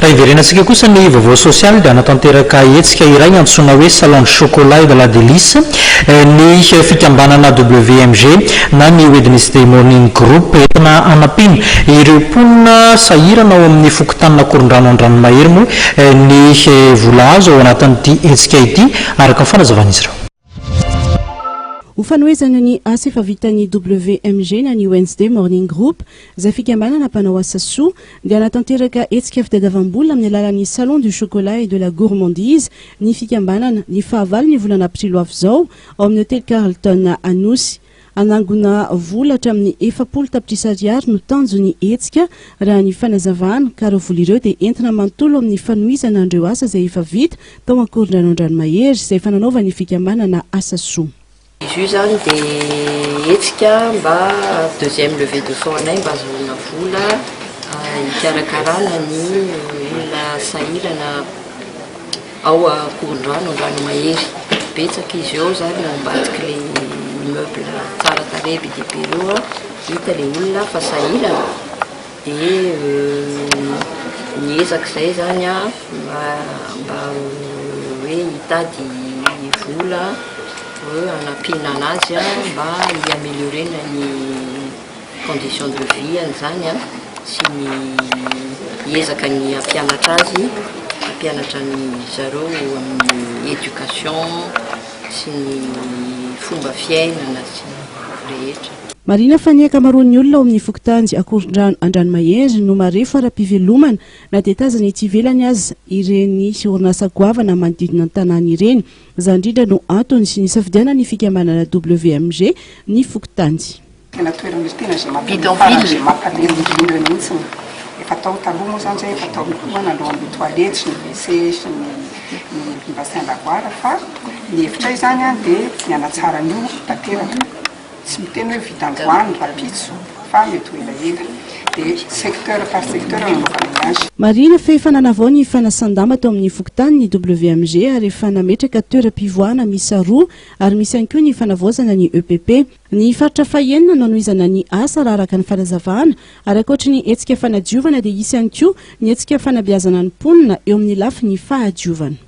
iverenantsika kosa ny vaovao sosialy dia anatanteraka hetsika iray antsoina hoe salon de chocolat et de la délice ny fikambanana WMG na ny Wednesday Morning Group entina anapiny ireo mponina sahirana ao amin'ny fokotanana korondrano an-dranomahery moa ny vola azo ao anatin'ity hetsika ity araka ny fanazavana izy ireo. Ho fanoezana ny asa efa vitan'ny WMG na ny Wednesday Morning Group izay fikambanana mpanao asa soa dia anatanteraka hetsika fitadiavam-bola amin'ny alalan'ny salon du chocolat et de la gourmandise ny fikambanana ny fahavalo ny volana aprilo avy izao ao amin'ny hôtel Carlton Anosy. Anangona vola hatramin'ny 400 tapitrisa ariary no tanjon'ny hetsika raha ny fanazavana ka ireo vola ireo dia entina manontolo amin'ny fanoizana andreo asa izay efa vita tao an-korondrano an-dranomahery izay fananaovan'ny fikambanana asa soa. Izy io zany dia hetsika mba deuxième levée de fonds anay mba azahoana vola hikarakarana ny olona sahirana ao korondrano an-dranomahery. Betsaka izy eo zany ambadiky le immeuble tsara tarehy be dia be reo hita le olona fa sahirana dia niezaka izay zany mba hoe hitady vola anapina anazy mba hiaméliorena ny condition de vie an'izany sy ny hiezaka ny ampianatra azy ampianatra ny zareo amin'ny éducation sy ny fomba fiainana sy rehetra. Marina fa ny ankamaroan'ny olona ao amin'ny fokotanjy akorondrano an-dranomahery no marefo ara-pivelomana na dia tazana ety ivelany azy ireny orinasa goavana manodidina ny tanàna ireny. Izany indrindra no antony sy ny safidianana ny fikambanana WMG ny fokotanjy. Tena toerana tena izay mampalemy mampalemy mihitsy efa tao taloha moa izany izay efa tao mikohana alohan'ny toilette sy ny WC sy ny bassin lavoir fa ny hevitra izany dia mianatsara an'io tanteraka. Tsy miteny hoe vitandohany rapitso fa mety ho elaela dia secteur par secteur nanaovana azy. Marina fa efa nanavao ny fanasandama tao amin'ny fokotany ny WMG ary efa nametraka toeram-pivoahana misa roa ary misy ihany koa ny fanavaozana ny EPP. Ny faritra fahenina no anohizana ny asa raha araka ny fanazavana ary ankoatra ny hetsika fanadiovana dia isy ihany koa ny hetsika fanabeazana ny mponina eo amin'ny lafiny fahadiovana.